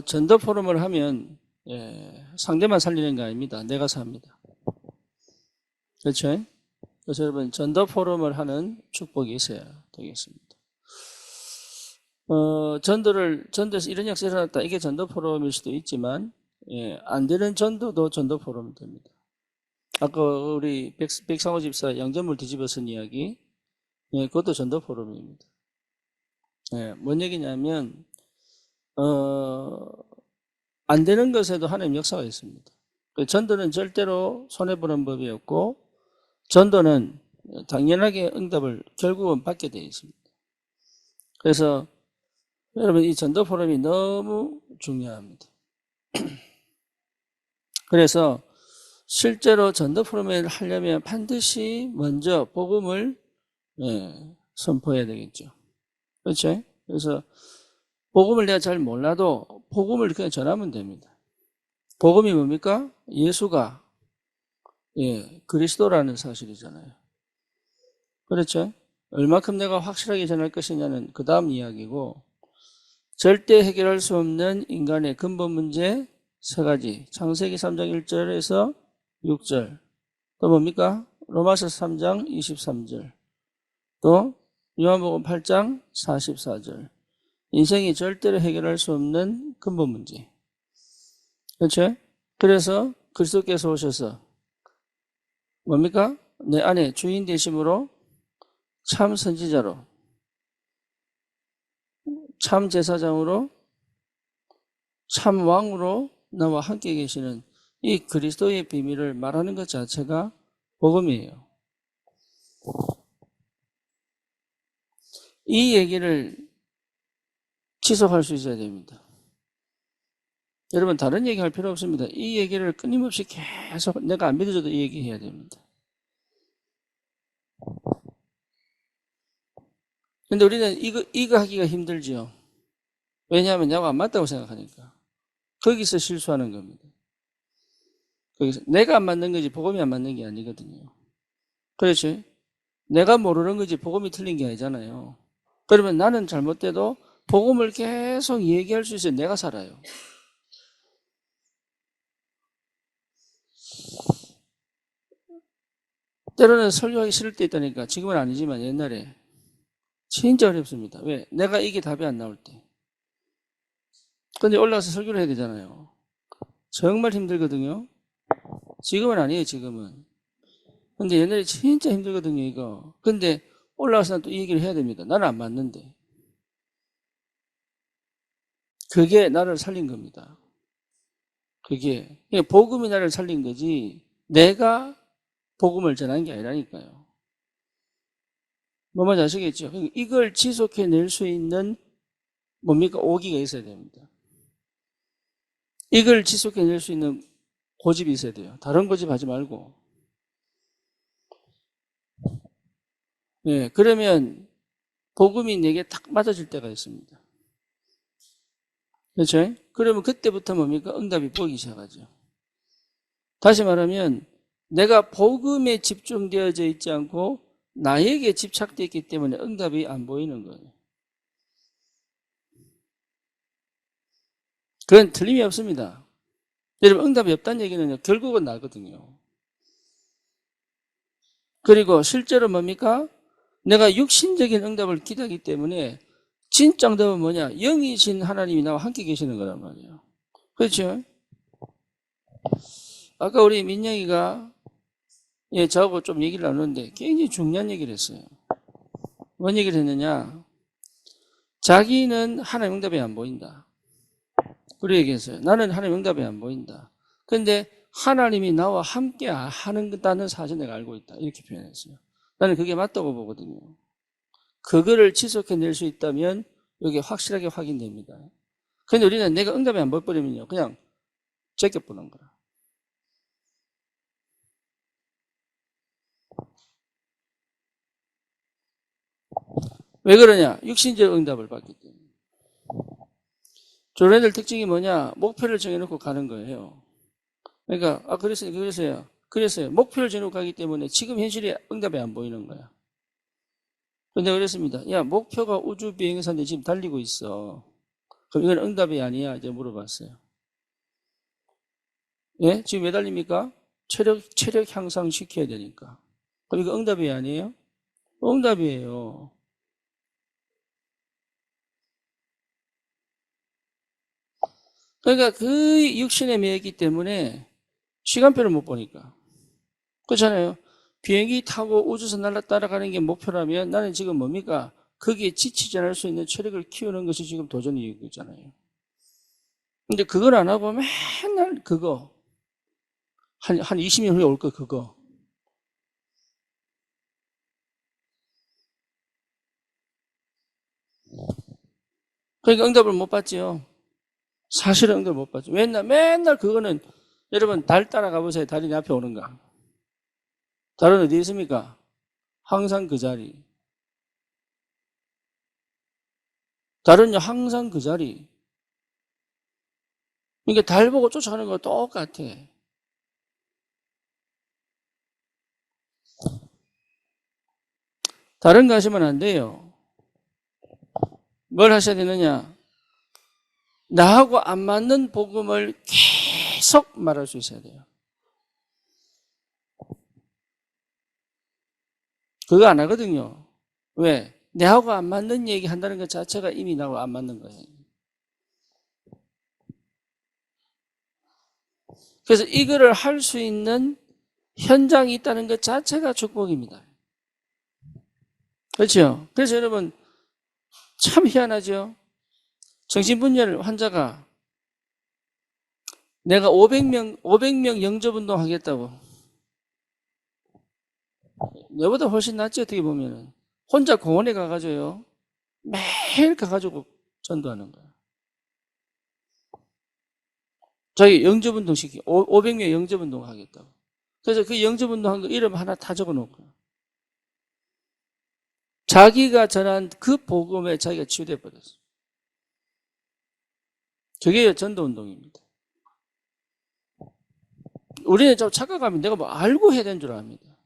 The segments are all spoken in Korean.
전도 포럼을 하면 상대만 살리는 게 아닙니다. 내가 삽니다. 그렇죠? 그래서 여러분 전도 포럼을 하는 축복이 있어야 되겠습니다. 전도에서 이런 역사를 해놨다. 이게 전도 포럼일 수도 있지만 안 되는 전도도 전도 포럼이 됩니다. 아까 우리 백상호 집사 양전물 뒤집어 쓴 이야기, 그것도 전도 포럼입니다. 뭔 얘기냐면 안 되는 것에도 하나님 역사가 있습니다. 전도는 절대로 손해보는 법이 없고 전도는 당연하게 응답을 결국은 받게 되어 있습니다. 그래서 여러분 이 전도 포럼이 너무 중요합니다. 그래서 실제로 전도 포럼을 하려면 반드시 먼저 복음을 선포해야 되겠죠. 그렇죠? 그래서 복음을 내가 잘 몰라도 복음을 그냥 전하면 됩니다. 복음이 뭡니까? 예수가 그리스도라는 사실이잖아요. 그렇죠? 얼마큼 내가 확실하게 전할 것이냐는 그 다음 이야기고, 절대 해결할 수 없는 인간의 근본 문제 세 가지. 창세기 3장 1절에서 6절. 또 뭡니까? 로마서 3장 23절. 또 요한복음 8장 44절. 인생이 절대로 해결할 수 없는 근본 문제. 그렇죠? 그래서 그리스도께서 오셔서 뭡니까? 내 안에 주인 되심으로 참 선지자로, 참 제사장으로, 참 왕으로 나와 함께 계시는 이 그리스도의 비밀을 말하는 것 자체가 복음이에요. 이 얘기를 지속할 수 있어야 됩니다. 여러분 다른 얘기할 필요 없습니다. 이 얘기를 끊임없이 계속 내가 안 믿어줘도 이 얘기 해야 됩니다. 근데 우리는 이거 하기가 힘들지요. 왜냐하면 내가 안 맞다고 생각하니까. 거기서 실수하는 겁니다. 거기서 내가 안 맞는 거지 복음이 안 맞는 게 아니거든요. 그렇지? 내가 모르는 거지 복음이 틀린 게 아니잖아요. 그러면 나는 잘못돼도 복음을 계속 얘기할 수 있어요. 내가 살아요. 때로는 설교하기 싫을 때 있다니까. 지금은 아니지만 옛날에 진짜 어렵습니다. 왜? 내가 이게 답이 안 나올 때. 근데 올라가서 설교를 해야 되잖아요. 정말 힘들거든요. 지금은 아니에요, 지금은. 근데 옛날에 진짜 힘들거든요, 이거. 근데 올라가서 또 이 얘기를 해야 됩니다. 나는 안 맞는데. 그게 나를 살린 겁니다. 그게. 복음이 나를 살린 거지, 내가 복음을 전한 게 아니라니까요. 뭔 말인지 아시겠죠? 이걸 지속해낼 수 있는 뭡니까? 오기가 있어야 됩니다. 이걸 지속해낼 수 있는 고집이 있어야 돼요. 다른 고집 하지 말고. 그러면 복음이 내게 딱 맞아질 때가 있습니다. 그렇죠? 그러면 그때부터 뭡니까? 응답이 보이기 시작하죠. 다시 말하면 내가 복음에 집중되어져 있지 않고 나에게 집착되어 있기 때문에 응답이 안 보이는 거예요. 그건 틀림이 없습니다. 여러분 응답이 없다는 얘기는 결국은 나거든요. 그리고 실제로 뭡니까? 내가 육신적인 응답을 기대하기 때문에 진짜 응답은 뭐냐? 영이신 하나님이 나와 함께 계시는 거란 말이에요. 그렇죠? 아까 우리 민영이가 저하고 좀 얘기를 나눴는데 굉장히 중요한 얘기를 했어요. 뭔 얘기를 했느냐? 자기는 하나님 응답이 안 보인다. 그렇게 얘기했어요. 나는 하나님 응답이 안 보인다. 근데 하나님이 나와 함께 하는다는 사실 내가 알고 있다. 이렇게 표현했어요. 나는 그게 맞다고 보거든요. 그거를 지속해낼 수 있다면 이게 확실하게 확인됩니다. 근데 우리는 내가 응답이 안 보이면요 그냥 제껴보는 거라. 왜 그러냐? 육신적 응답을 받기 때문에. 저런 애들 특징이 뭐냐? 목표를 정해놓고 가는 거예요. 그러니까 그래서요. 목표를 정해놓고 가기 때문에 지금 현실에 응답이 안 보이는 거야. 근데 그랬습니다. 야, 목표가 우주 비행사인데 지금 달리고 있어. 그럼 이건 응답이 아니야? 이제 물어봤어요. 예? 지금 왜 달립니까? 체력 향상시켜야 되니까. 그럼 이거 응답이 아니에요? 응답이에요. 그러니까 그 육신의 매이기 때문에 시간표를 못 보니까. 그렇잖아요. 비행기 타고 우주선 날아가는 게 목표라면 나는 지금 뭡니까? 거기에 지치지 않을 수 있는 체력을 키우는 것이 지금 도전이잖아요. 근데 그걸 안 하고 맨날 그거 한 20년 후에 올 거 그거. 그러니까 응답을 못 받지요. 사실은 응답을 못 받죠. 맨날 그거는 여러분 달 따라가 보세요. 달이 내 앞에 오는가? 달은 어디 있습니까? 항상 그 자리. 달은요 항상 그 자리. 그러니까 달 보고 쫓아가는 거 똑같아. 다른 거 하시면 안 돼요. 뭘 하셔야 되느냐? 나하고 안 맞는 복음을 계속 말할 수 있어야 돼요. 그거 안 하거든요. 왜? 내하고 안 맞는 얘기 한다는 것 자체가 이미 나하고 안 맞는 거예요. 그래서 이거를 할 수 있는 현장이 있다는 것 자체가 축복입니다. 그렇죠? 그래서 여러분 참 희한하죠? 정신분열 환자가 내가 500명 영접운동 하겠다고. 내보다 훨씬 낫지, 어떻게 보면은. 혼자 공원에 가가지고요. 매일 가가지고 전도하는 거야. 자기 영접운동 500명 영접운동 하겠다고. 그래서 그 영접운동 한 거 이름 하나 다 적어 놓고. 자기가 전한 그 복음에 자기가 치유돼 버렸어. 그게 전도운동입니다. 우리는 좀 착각하면 내가 뭐 알고 해야 되는 줄 압니다.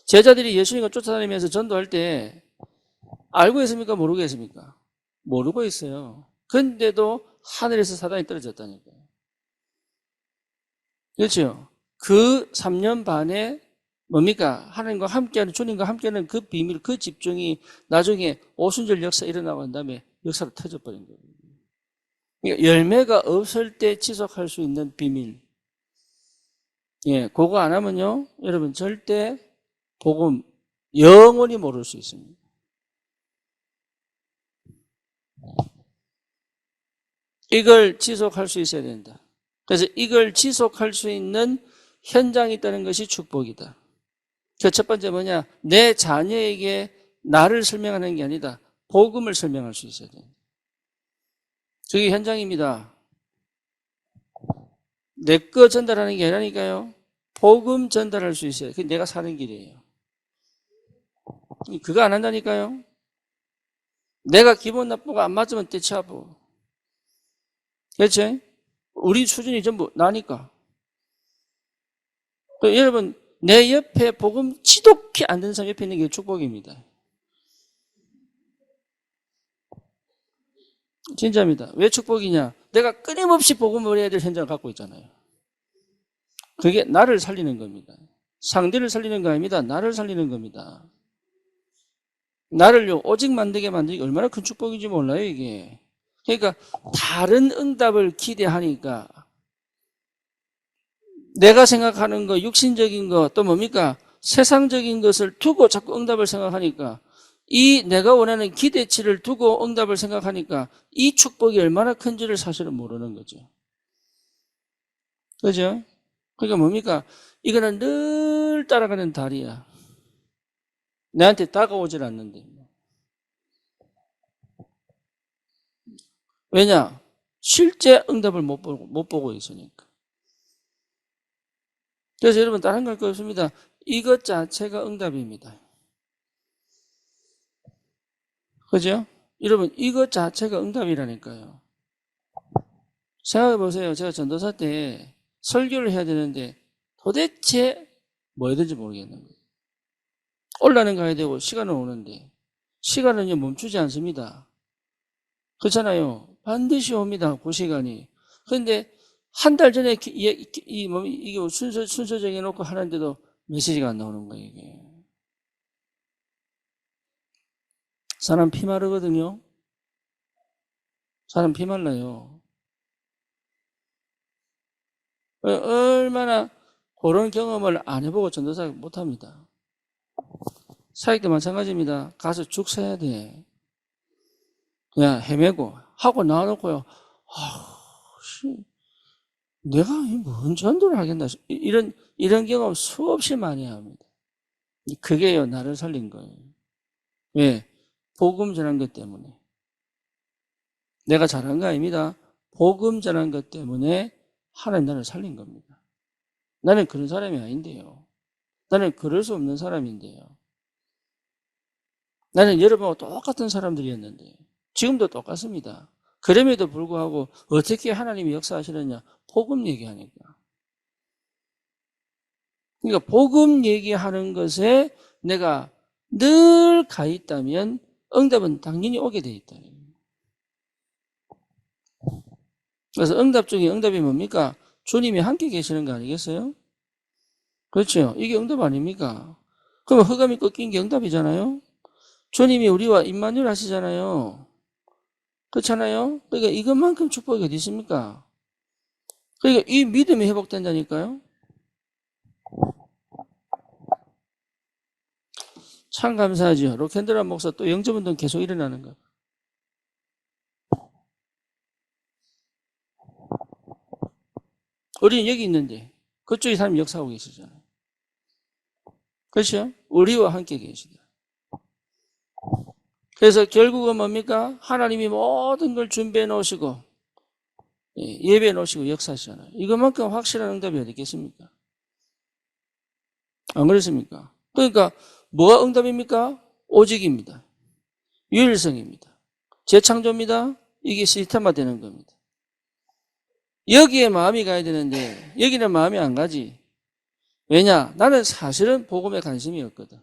제자들이 예수님을 쫓아다니면서 전도할 때 알고 있습니까? 모르고 있습니까? 모르고 있어요. 근데도 하늘에서 사단이 떨어졌다니까요. 그렇죠? 그 3년 반에 뭡니까? 하나님과 함께하는, 주님과 함께하는 그 비밀, 그 집중이 나중에 오순절 역사 일어나고 난 다음에 역사로 터져버린 거예요. 그러니까 열매가 없을 때 지속할 수 있는 비밀. 예, 그거 안 하면요, 여러분 절대 복음 영원히 모를 수 있습니다. 이걸 지속할 수 있어야 된다. 그래서 이걸 지속할 수 있는 현장이 있다는 것이 축복이다. 그 첫 번째 뭐냐? 내 자녀에게 나를 설명하는 게 아니다. 복음을 설명할 수 있어야 돼. 그게 현장입니다. 내 거 전달하는 게 아니라니까요. 복음 전달할 수 있어요. 그게 내가 사는 길이에요. 그거 안 한다니까요. 내가 기분 나쁘고 안 맞으면 떼치하고. 그렇죠? 우리 수준이 전부 나니까. 여러분, 내 옆에 복음 지독히 안 되는 사람 옆에 있는 게 축복입니다. 진짜입니다. 왜 축복이냐? 내가 끊임없이 복음을 해야 될 현장을 갖고 있잖아요. 그게 나를 살리는 겁니다. 상대를 살리는 거 아닙니다. 나를 살리는 겁니다. 나를요, 오직 만들게 만들기 얼마나 큰 축복인지 몰라요, 이게. 그러니까 다른 응답을 기대하니까 내가 생각하는 거, 육신적인 거, 또 뭡니까? 세상적인 것을 두고 자꾸 응답을 생각하니까 이 내가 원하는 기대치를 두고 응답을 생각하니까 이 축복이 얼마나 큰지를 사실은 모르는 거죠. 그죠? 그러니까 뭡니까? 이거는 늘 따라가는 달이야. 내한테 다가오질 않는데. 왜냐? 실제 응답을 못 보고 있으니까. 그래서 여러분 다른 거 할 거 없습니다. 이것 자체가 응답입니다. 그죠? 여러분 이것 자체가 응답이라니까요. 생각해 보세요. 제가 전도사 때 설교를 해야 되는데 도대체 뭐 해야 되는지 모르겠는 거예요. 올라는 가야 되고 시간은 오는데 시간은요, 멈추지 않습니다. 그렇잖아요. 반드시 옵니다. 그 시간이. 그런데 한 달 전에 이게 순서 정해놓고 하는데도 메시지가 안 나오는 거예요, 이게. 사람 피 마르거든요. 사람 피 말라요. 얼마나 그런 경험을 안 해보고 전도사 못합니다. 사역도 마찬가지입니다. 가서 죽 서야 돼. 그냥 헤매고 하고 나와놓고요. 내가 뭔 전도를 하겠나. 이런 경험 수없이 많이 합니다. 그게요, 나를 살린 거예요. 왜? 복음 전한 것 때문에. 내가 잘한 거 아닙니다. 복음 전한 것 때문에 하나님 나를 살린 겁니다. 나는 그런 사람이 아닌데요. 나는 그럴 수 없는 사람인데요. 나는 여러분하고 똑같은 사람들이었는데 지금도 똑같습니다. 그럼에도 불구하고 어떻게 하나님이 역사하시느냐? 복음 얘기하니까. 그러니까 복음 얘기하는 것에 내가 늘 가 있다면 응답은 당연히 오게 돼 있다. 그래서 응답 중에 응답이 뭡니까? 주님이 함께 계시는 거 아니겠어요? 그렇죠. 이게 응답 아닙니까? 그러면 흑암이 꺾인 게 응답이잖아요. 주님이 우리와 임마누엘 하시잖아요. 그렇잖아요. 그러니까 이것만큼 축복이 어디 있습니까? 그러니까 이 믿음이 회복된다니까요. 참 감사하죠. 로켄드라 목사 또 영접운동 계속 일어나는 거예요. 우리는 여기 있는데 그쪽에 사람이 역사하고 계시잖아요. 그렇죠? 우리와 함께 계시다. 그래서 결국은 뭡니까? 하나님이 모든 걸 준비해 놓으시고 예배해 놓으시고 역사하시잖아요. 이것만큼 확실한 응답이 어디 있겠습니까? 안 그렇습니까? 그러니까 뭐가 응답입니까? 오직입니다. 유일성입니다. 재창조입니다. 이게 시스템화되는 겁니다. 여기에 마음이 가야 되는데 여기는 마음이 안 가지. 왜냐? 나는 사실은 복음에 관심이 없거든.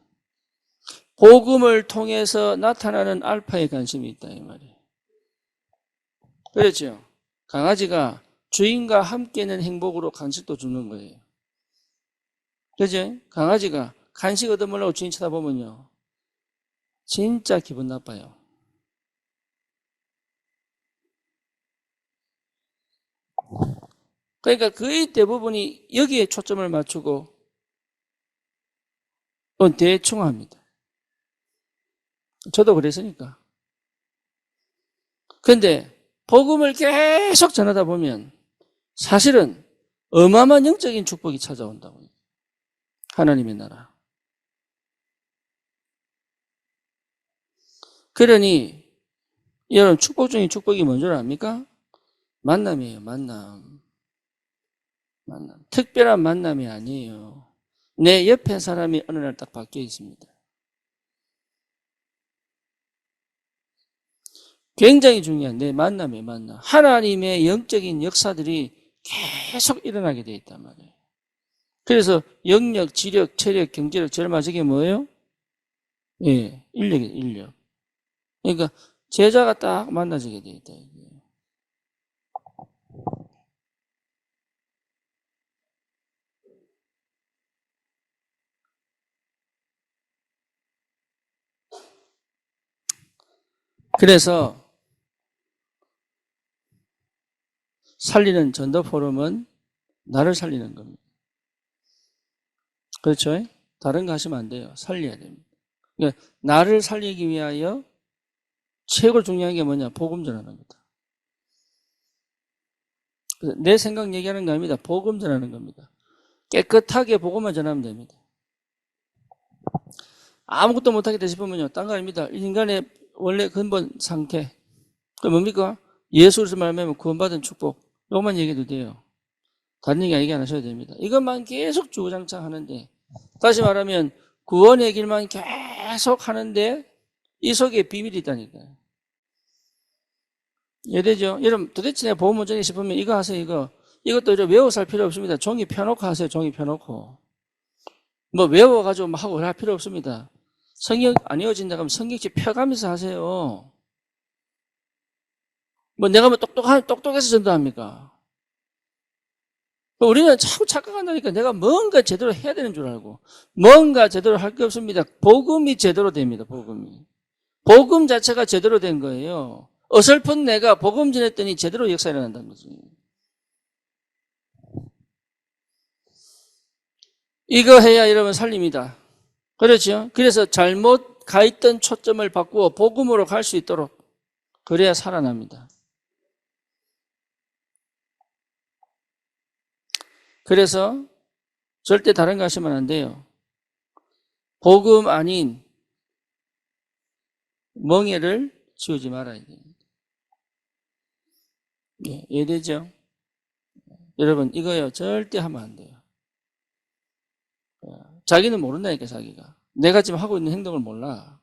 복음을 통해서 나타나는 알파에 관심이 있다 이 말이에요. 그렇죠? 강아지가 주인과 함께는 행복으로 간식도 주는 거예요. 그죠? 강아지가 간식 얻어먹으려고 주인 쳐다보면요. 진짜 기분 나빠요. 그러니까 거의 대부분이 여기에 초점을 맞추고 대충 합니다. 저도 그랬으니까. 그런데 복음을 계속 전하다 보면 사실은 어마어마한 영적인 축복이 찾아온다고요. 하나님의 나라. 그러니 여러분 축복 중에 축복이 뭔 줄 압니까? 만남이에요. 만남. 특별한 만남이 아니에요. 내 옆에 사람이 어느 날 딱 바뀌어 있습니다. 굉장히 중요한 내 만남이에요. 만남. 하나님의 영적인 역사들이 계속 일어나게 돼 있단 말이에요. 그래서 영력, 지력, 체력, 경제력 제일 마지막에 뭐예요? 예, 인력이에요. 인력. 그러니까 제자가 딱 만나지게 돼 있다. 그래서 살리는 전도 포럼은 나를 살리는 겁니다. 그렇죠? 다른 거 하시면 안 돼요. 살려야 됩니다. 그러니까 나를 살리기 위하여 최고 중요한 게 뭐냐? 복음 전하는 거다. 내 생각 얘기하는 거 아닙니다. 복음 전하는 겁니다. 깨끗하게 복음만 전하면 됩니다. 아무것도 못하겠다 싶으면요. 딴 거 아닙니다. 인간의 원래 근본 상태. 그 뭡니까? 예수를 말하면 구원받은 축복. 이것만 얘기해도 돼요. 다른 얘기 안 하셔도 됩니다. 이것만 계속 주구장창 하는데, 다시 말하면 구원의 길만 계속 하는데 이 속에 비밀이 있다니까요. 이해되죠? 여러분 도대체 내가 복음 전하기 싶으면 이거 하세요. 이것도 외워 살 필요 없습니다. 종이 펴놓고 하세요. 종이 펴놓고. 뭐 외워가지고 하고 할 필요 없습니다. 성역 안 이어진다 그러면 성경책 펴가면서 하세요. 뭐 내가 뭐 똑똑해서 전도합니까? 우리는 자꾸 착각한다니까. 내가 뭔가 제대로 해야 되는 줄 알고. 뭔가 제대로 할 게 없습니다. 복음이 제대로 됩니다. 복음이. 복음 자체가 제대로 된 거예요. 어설픈 내가 복음 전했더니 제대로 역사 일어난다는 거지. 이거 해야 여러분 살립니다. 그렇죠? 그래서 잘못 가 있던 초점을 바꾸어 복음으로 갈 수 있도록 그래야 살아납니다. 그래서 절대 다른 거 하시면 안 돼요. 복음 아닌 멍에를 지우지 말아야 됩니다. 예, 이해되죠? 여러분 이거요 절대 하면 안 돼요. 자기는 모른다니까 자기가. 내가 지금 하고 있는 행동을 몰라.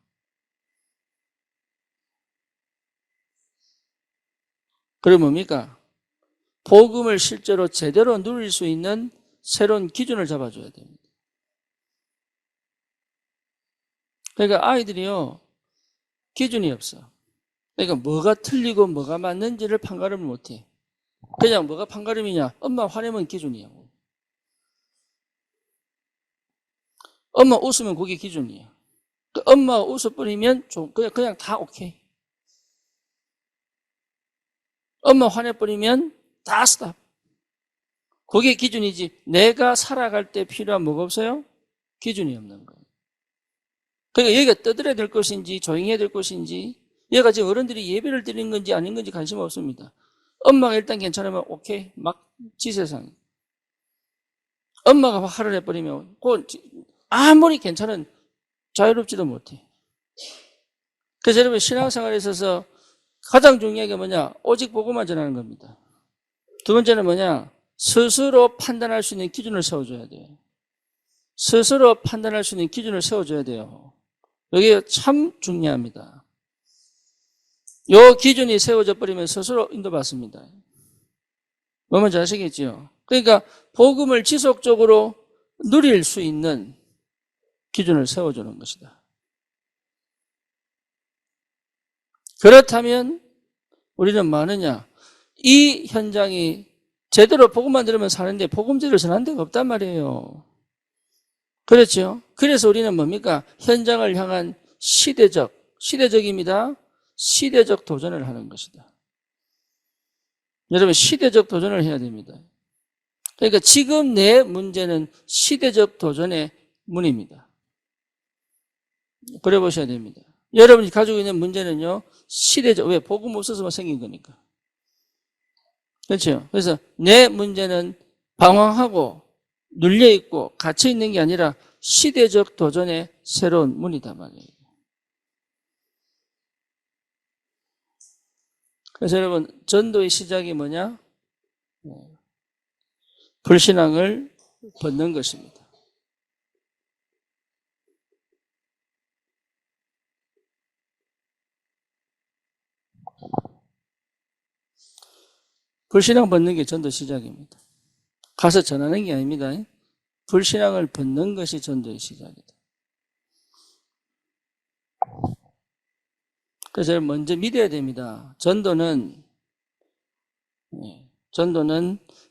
그럼 뭡니까? 복음을 실제로 제대로 누릴 수 있는 새로운 기준을 잡아줘야 됩니다. 그러니까 아이들이요 기준이 없어. 그러니까 뭐가 틀리고 뭐가 맞는지를 판가름을 못해. 그냥 뭐가 판가름이냐? 엄마 화내면 기준이야. 엄마 웃으면 그게 기준이야. 엄마가 웃어버리면 그냥 다 오케이. 엄마 화내버리면 다 스탑. 그게 기준이지. 내가 살아갈 때 필요한 뭐가 없어요? 기준이 없는 거예요. 그러니까 여기가 떠들어야 될 것인지 조용해야 될 것인지 얘가 지금 어른들이 예배를 드리는 건지 아닌 건지 관심 없습니다. 엄마가 일단 괜찮으면 오케이. 막 지세상. 엄마가 화를 내버리면 아무리 괜찮은 자유롭지도 못해. 그래서 여러분 신앙생활에 있어서 가장 중요한 게 뭐냐? 오직 복음만 전하는 겁니다. 두 번째는 뭐냐? 스스로 판단할 수 있는 기준을 세워줘야 돼요. 스스로 판단할 수 있는 기준을 세워줘야 돼요. 이게 참 중요합니다. 요 기준이 세워져 버리면 스스로 인도받습니다. 뭔지 아시겠죠? 그러니까 복음을 지속적으로 누릴 수 있는 기준을 세워주는 것이다. 그렇다면 우리는 뭐 하느냐? 이 현장이 제대로 복음만 들으면 사는데 복음제를 전한 데가 없단 말이에요. 그렇죠? 그래서 우리는 뭡니까? 현장을 향한 시대적입니다. 시대적 도전을 하는 것이다. 여러분 시대적 도전을 해야 됩니다. 그러니까 지금 내 문제는 시대적 도전의 문입니다. 그래 보셔야 됩니다. 여러분이 가지고 있는 문제는요 시대적, 왜? 복음 없어서 생긴 거니까. 그렇죠? 그래서 내 문제는 방황하고 눌려있고 갇혀있는 게 아니라 시대적 도전의 새로운 문이다 말이에요. 그래서 여러분 전도의 시작이 뭐냐? 불신앙을 벗는 것입니다. 불신앙 벗는 게 전도 시작입니다. 가서 전하는 게 아닙니다. 불신앙을 벗는 것이 전도의 시작이다. 그래서 먼저 믿어야 됩니다. 전도는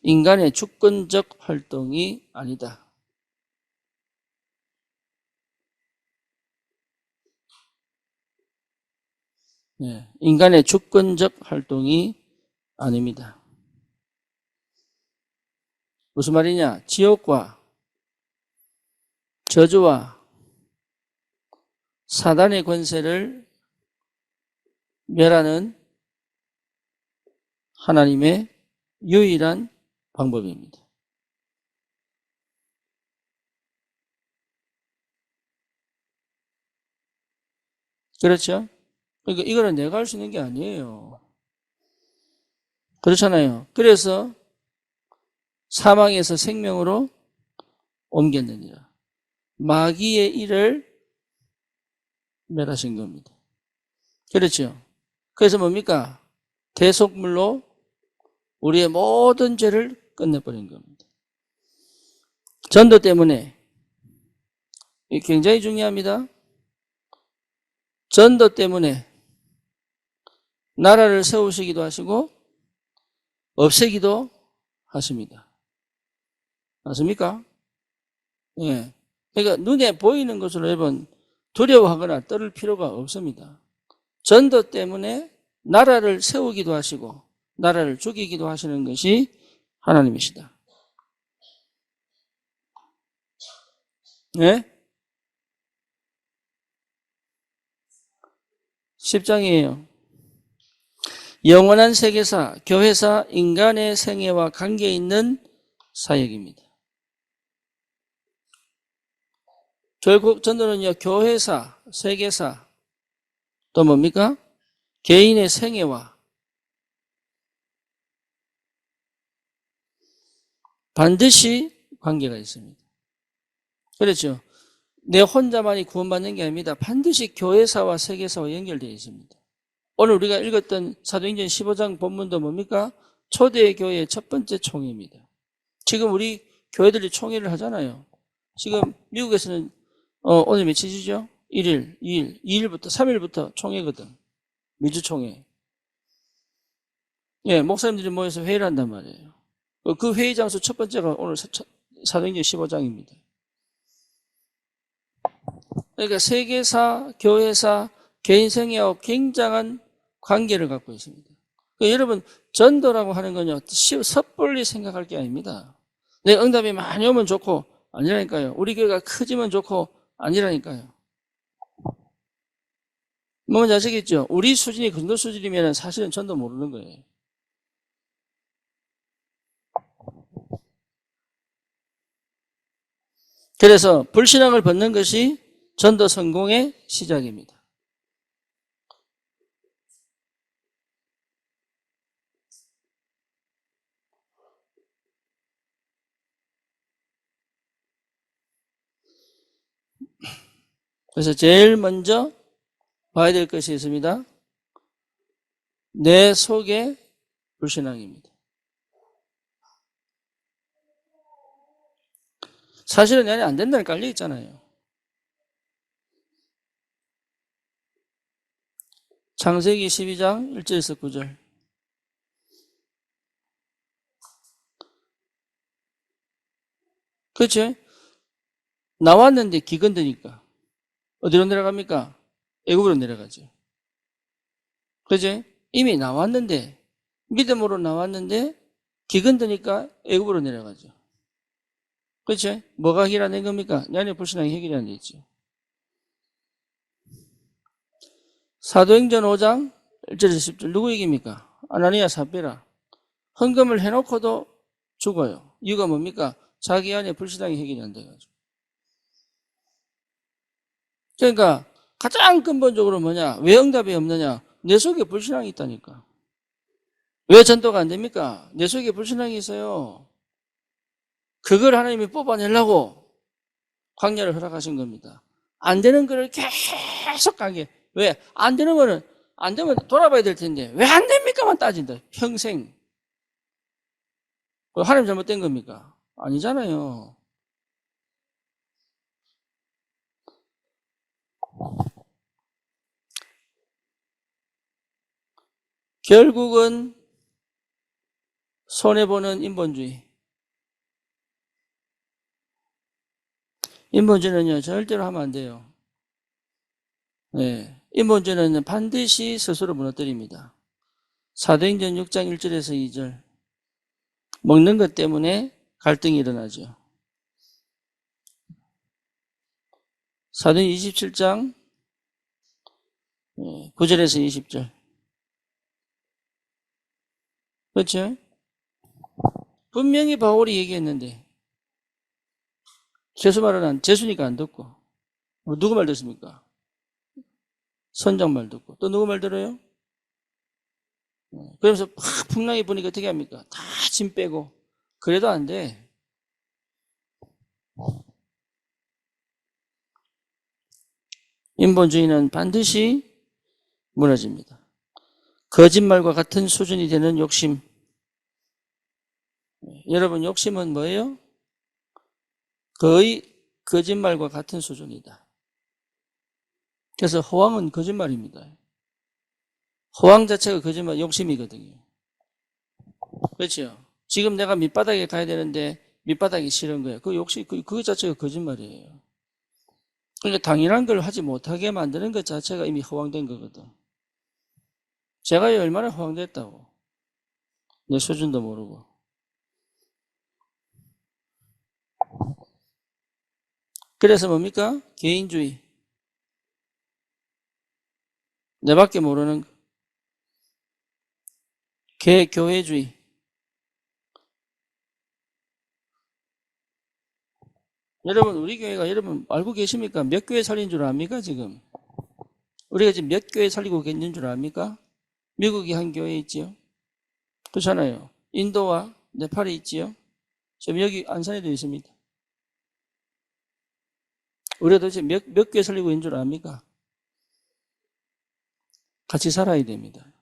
인간의 주권적 활동이 아니다. 인간의 주권적 활동이 아닙니다. 무슨 말이냐? 지옥과 저주와 사단의 권세를 멸하는 하나님의 유일한 방법입니다. 그렇죠? 그러니까 이거는 내가 할 수 있는 게 아니에요. 그렇잖아요. 그래서 사망에서 생명으로 옮겼느니라. 마귀의 일을 멸하신 겁니다. 그렇죠? 그래서 뭡니까? 대속물로 우리의 모든 죄를 끝내버린 겁니다. 전도 때문에 굉장히 중요합니다. 전도 때문에 나라를 세우시기도 하시고 없애기도 하십니다. 맞습니까? 예. 그러니까 눈에 보이는 것으로 여러분 두려워하거나 떨을 필요가 없습니다. 전도 때문에 나라를 세우기도 하시고 나라를 죽이기도 하시는 것이 하나님이시다. 네? 10장이에요. 영원한 세계사, 교회사, 인간의 생애와 관계 있는 사역입니다. 결국 전도는요, 교회사, 세계사, 또 뭡니까? 개인의 생애와 반드시 관계가 있습니다. 그렇죠? 내 혼자만이 구원받는 게 아닙니다. 반드시 교회사와 세계사와 연결되어 있습니다. 오늘 우리가 읽었던 사도행전 15장 본문도 뭡니까? 초대교회의 첫 번째 총회입니다. 지금 우리 교회들이 총회를 하잖아요. 지금 미국에서는 오늘 며칠이죠? 1일, 2일, 2일부터 3일부터 총회거든. 미주총회. 예, 목사님들이 모여서 회의를 한단 말이에요. 그 회의 장소 첫 번째가 오늘 사도행전 15장입니다. 그러니까 세계사, 교회사, 개인 생애와 굉장한 관계를 갖고 있습니다. 그러니까 여러분 전도라고 하는 건요 섣불리 생각할 게 아닙니다. 내 응답이 많이 오면 좋고 아니라니까요. 우리 교회가 크지만 좋고 아니라니까요. 뭔지 아시겠죠? 우리 수준이 그 정도 수준이면 사실은 전도 모르는 거예요. 그래서 불신앙을 벗는 것이 전도 성공의 시작입니다. 그래서 제일 먼저 봐야 될 것이 있습니다. 내 속에 불신앙입니다. 사실은 내 안에 안 된다는 깔려 있잖아요. 창세기 12장 1절에서 9절. 그렇죠? 나왔는데 기근드니까 어디로 내려갑니까? 애굽으로 내려가죠. 그렇죠? 이미 나왔는데 믿음으로 나왔는데 기근드니까 애굽으로 내려가죠. 그렇죠? 뭐가 해결된 겁니까? 내 안에 불신앙이 해결이 안 돼 있죠. 사도행전 5장 1절에서 10절 누구 얘기입니까? 아나니아 삽비라. 헌금을 해놓고도 죽어요. 이유가 뭡니까? 자기 안에 불신앙이 해결이 안 돼가지고. 그러니까 가장 근본적으로 뭐냐? 왜 응답이 없느냐? 내 속에 불신앙이 있다니까. 왜 전도가 안 됩니까? 내 속에 불신앙이 있어요. 그걸 하나님이 뽑아내려고 광야를 허락하신 겁니다. 안 되는 거를 계속 가게. 왜? 안 되는 거는 안 되면 돌아봐야 될 텐데 왜 안 됩니까만 따진다. 평생. 하나님 잘못된 겁니까? 아니잖아요. 결국은 손해보는 인본주의. 인본주의는요, 절대로 하면 안 돼요. 네. 인본주의는 반드시 스스로 무너뜨립니다. 사도행전 6장 1절에서 2절. 먹는 것 때문에 갈등이 일어나죠. 사도행전 27장 9절에서 20절. 그렇죠? 분명히 바울이 얘기했는데 재수 말은 재수니까 안 듣고 누구 말 듣습니까? 선장 말 듣고 또 누구 말 들어요? 그러면서 팍 풍랑이 부니까 어떻게 합니까? 다 짐 빼고 그래도 안 돼. 인본주의는 반드시 무너집니다. 거짓말과 같은 수준이 되는 욕심. 여러분 욕심은 뭐예요? 거의 거짓말과 같은 수준이다. 그래서 허황은 거짓말입니다. 허황 자체가 거짓말, 욕심이거든요. 그렇죠? 지금 내가 밑바닥에 가야 되는데 밑바닥이 싫은 거예요. 그 욕심, 그 자체가 거짓말이에요. 그러니까 당연한 걸 하지 못하게 만드는 것 자체가 이미 허황된 거거든. 제가 얼마나 허황됐다고. 내 수준도 모르고. 그래서 뭡니까? 개인주의. 내밖에 모르는 교회주의. 여러분, 우리 교회가 여러분 알고 계십니까? 몇 교회 살린 줄 압니까, 지금? 우리가 지금 몇 교회 살리고 있는 줄 압니까? 미국이 한 교회 있지요? 그렇잖아요. 인도와 네팔이 있지요? 지금 여기 안산에도 있습니다. 우리가 도대체 몇 교회 살리고 있는 줄 압니까? 같이 살아야 됩니다.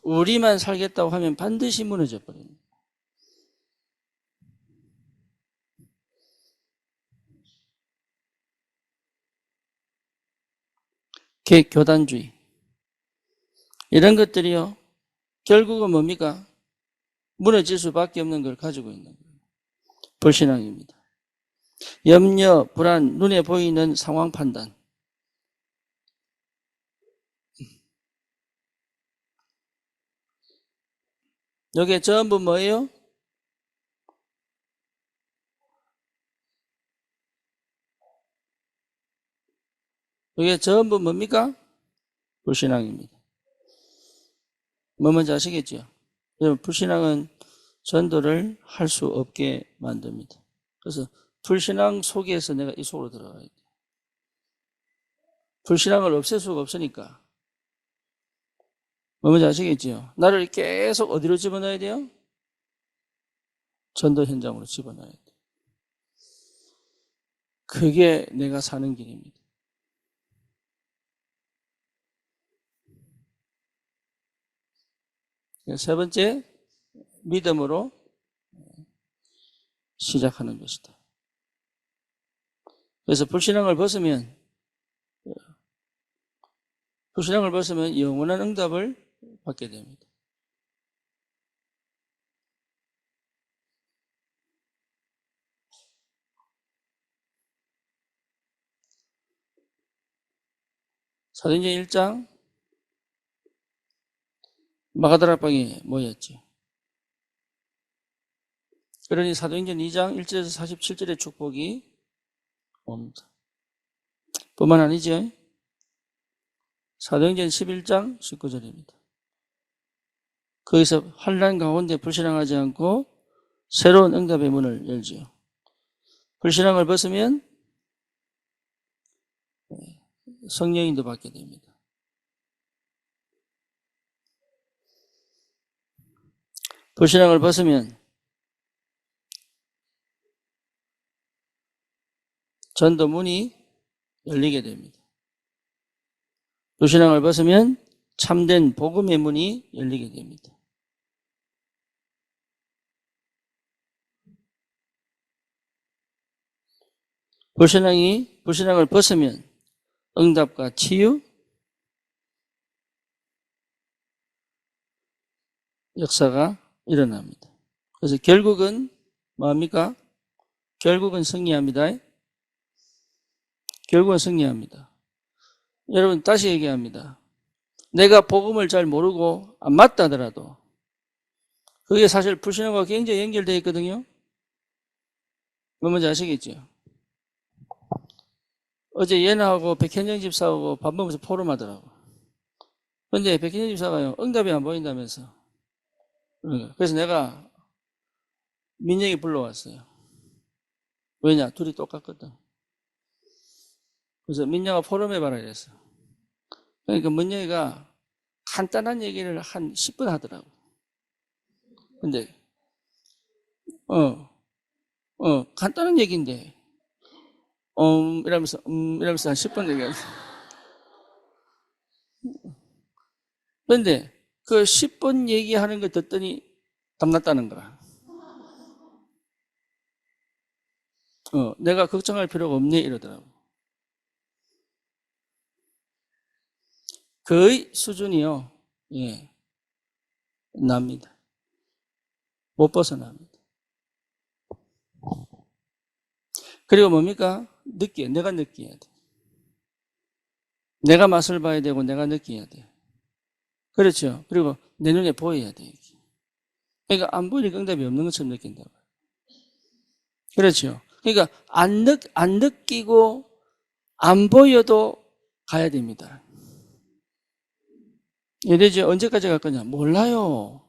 우리만 살겠다고 하면 반드시 무너져 버립니다. 교단주의. 이런 것들이요. 결국은 뭡니까? 무너질 수밖에 없는 걸 가지고 있는 거예요. 불신앙입니다. 염려, 불안, 눈에 보이는 상황 판단. 이게 전부 뭐예요? 이게 전부 뭡니까? 불신앙입니다. 뭐 뭔지 아시겠죠? 여러분, 불신앙은 전도를 할 수 없게 만듭니다. 그래서 불신앙 속에서 내가 이 속으로 들어가야 돼. 불신앙을 없앨 수가 없으니까. 뭐 뭔지 아시겠죠? 나를 계속 어디로 집어넣어야 돼요? 전도 현장으로 집어넣어야 돼. 그게 내가 사는 길입니다. 세 번째, 믿음으로 시작하는 것이다. 그래서 불신앙을 벗으면 영원한 응답을 받게 됩니다. 사도행전 1장 마가다락방에 모였지. 그러니 사도행전 2장 1절에서 47절의 축복이 옵니다. 뿐만 아니죠. 사도행전 11장 19절입니다. 거기서 환난 가운데 불신앙하지 않고 새로운 응답의 문을 열지요. 불신앙을 벗으면 성령인도 받게 됩니다. 불신앙을 벗으면 전도 문이 열리게 됩니다. 불신앙을 벗으면 참된 복음의 문이 열리게 됩니다. 불신앙을 벗으면 응답과 치유, 역사가 일어납니다. 그래서 결국은 뭐합니까? 결국은 승리합니다. 결국은 승리합니다. 여러분 다시 얘기합니다. 내가 복음을 잘 모르고 안 맞다 하더라도 그게 사실 불신앙과 굉장히 연결되어 있거든요. 뭔지 아시겠죠? 어제 예나하고 백현정 집사하고 밥 먹으면서 포럼하더라고. 근데 백현정 집사가요, 응답이 안 보인다면서. 그래서 내가 민영이 불러왔어요. 왜냐? 둘이 똑같거든. 그래서 민영아 포럼해봐라 이랬어. 그러니까 민영이가 간단한 얘기를 한 10분 하더라고. 근데, 간단한 얘기인데, 이러면서 한 10분 얘기했어. 근데 그 10분 얘기하는 걸 듣더니 답났다는 거야. 내가 걱정할 필요가 없니? 이러더라고. 거의 수준이요. 예, 납니다. 못 벗어납니다. 그리고 뭡니까? 내가 느껴야 돼. 내가 맛을 봐야 되고, 내가 느껴야 돼. 그렇죠. 그리고 내 눈에 보여야 돼. 그러니까 안 보이니까 응답이 없는 것처럼 느낀다고. 그렇죠. 그러니까 안 느끼고 안 보여도 가야 됩니다. 이래지 언제까지 갈 거냐? 몰라요.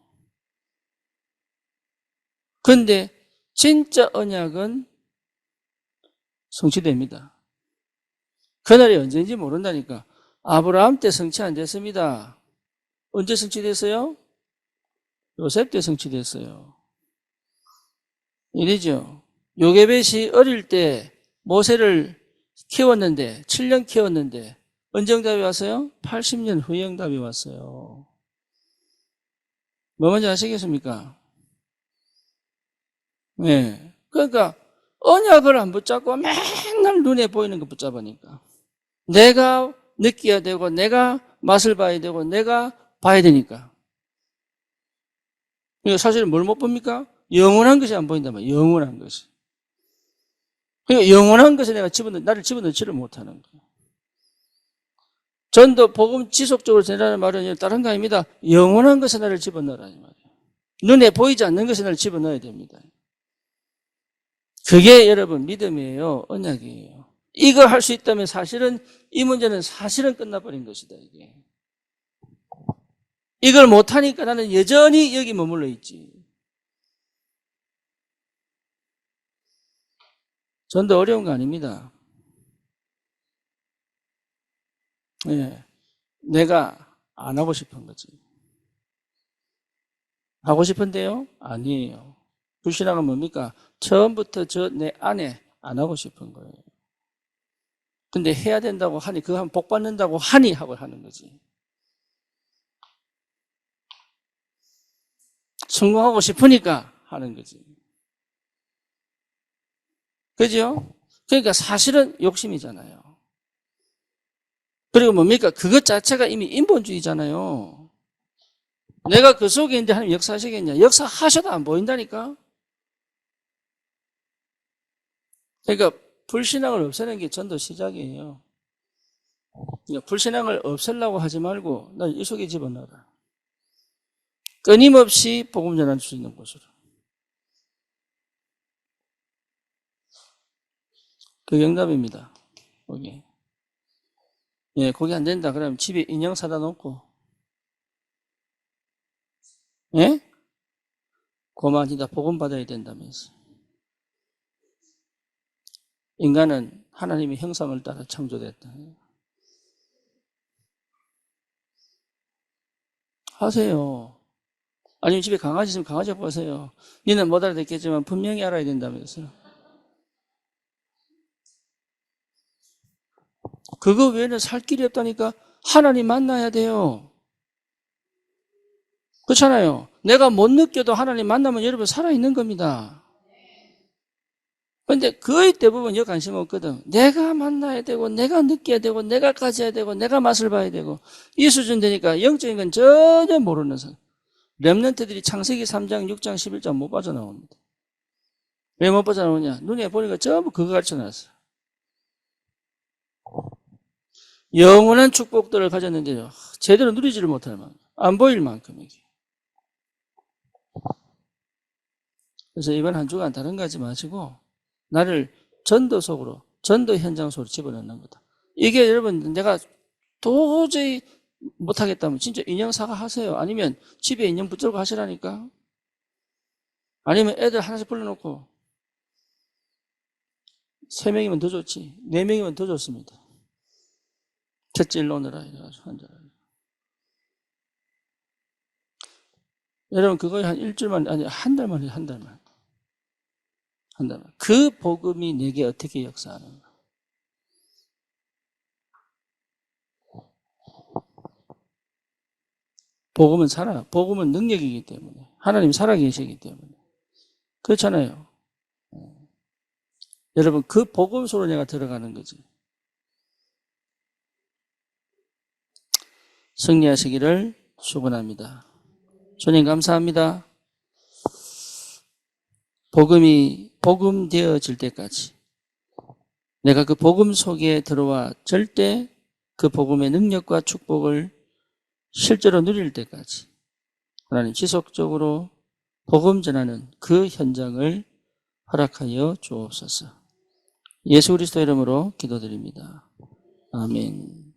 근데 진짜 언약은 성취됩니다. 그날이 언제인지 모른다니까. 아브라함 때 성취 안 됐습니다. 언제 성취됐어요? 요셉 때 성취됐어요. 이러죠. 요게벳이 어릴 때 모세를 키웠는데 7년 키웠는데 언제 응답이 왔어요? 80년 후에 응답이 왔어요. 뭐 뭔지 아시겠습니까? 네. 그러니까 언약을 안 붙잡고 맨날 눈에 보이는 거 붙잡으니까 내가 느껴야 되고 내가 맛을 봐야 되고 내가 봐야 되니까. 그러니까 사실은 뭘 못 봅니까? 영원한 것이 안 보인단 말이에요. 영원한 것이. 그러니까 영원한 것에 나를 집어넣지를 못하는 거예요. 전도 복음 지속적으로 전하는 말은 다른 거 아닙니다. 영원한 것에 나를 집어넣으라는 말이에요. 눈에 보이지 않는 것에 나를 집어넣어야 됩니다. 그게 여러분 믿음이에요. 언약이에요. 이걸 할 수 있다면 사실은 이 문제는 사실은 끝나버린 것이다. 이게. 이걸 못하니까 나는 여전히 여기 머물러 있지. 전도 어려운 거 아닙니다. 예. 내가 안 하고 싶은 거지. 하고 싶은데요? 아니에요. 불신앙은 뭡니까? 처음부터 내 안에 안 하고 싶은 거예요. 근데 해야 된다고 하니, 그거 하면 복 받는다고 하니 하고 하는 거지. 성공하고 싶으니까 하는 거지. 그죠? 그러니까 사실은 욕심이잖아요. 그리고 뭡니까? 그것 자체가 이미 인본주의잖아요. 내가 그 속에 있는데 하나님 역사하시겠냐? 역사하셔도 안 보인다니까? 그러니까 불신앙을 없애는 게 전도 시작이에요. 그러니까 불신앙을 없애려고 하지 말고 난 이 속에 집어넣어라. 끊임없이 복음 전할 수 있는 곳으로. 그게 응답입니다. 거기. 예, 거기 안 된다. 그러면 집에 인형 사다 놓고. 예? 고만이다. 복음 받아야 된다면서. 인간은 하나님의 형상을 따라 창조됐다. 하세요. 아니면 집에 강아지 있으면 강아지 갖고 가세요. 니는 못 알아듣겠지만 분명히 알아야 된다면서. 그거 외에는 살 길이 없다니까. 하나님 만나야 돼요. 그렇잖아요. 내가 못 느껴도 하나님 만나면 여러분 살아있는 겁니다. 근데 거의 대부분 여 관심 없거든. 내가 만나야 되고, 내가 느껴야 되고, 내가 가져야 되고, 내가 맛을 봐야 되고, 이 수준 되니까 영적인 건 전혀 모르는 사람. 렘넌트들이 창세기 3장, 6장, 11장 못 빠져나옵니다. 왜 못 빠져나오냐? 눈에 보니까 전부 그거 가르쳐 놨어. 영원한 축복들을 가졌는데요. 제대로 누리지를 못할 만큼, 안 보일 만큼 이게. 그래서 이번 한 주간 다른 거 하지 마시고, 나를 전도 속으로, 전도 현장 속으로 집어넣는 거다. 이게 여러분, 내가 도저히 못하겠다면 진짜 인형 사과 하세요. 아니면 집에 인형 붙들고 하시라니까. 아니면 애들 하나씩 불러놓고 3명이면 더 좋지. 4명이면 더 좋습니다. 첫째 일로 오느라 이래가지고 한자를. 여러분 그거 한 일주일만 아니 한 달만 해요. 한 달만. 그 복음이 내게 어떻게 역사하는가. 복음은 복음은 능력이기 때문에. 하나님 살아계시기 때문에. 그렇잖아요. 여러분, 그 복음 속으로 내가 들어가는 거지. 승리하시기를 축원합니다. 주님 감사합니다. 복음이 복음 되어질 때까지 내가 그 복음 속에 들어와 절대 그 복음의 능력과 축복을 실제로 누릴 때까지 하나님 지속적으로 복음 전하는 그 현장을 허락하여 주옵소서. 예수 그리스도 이름으로 기도드립니다. 아멘.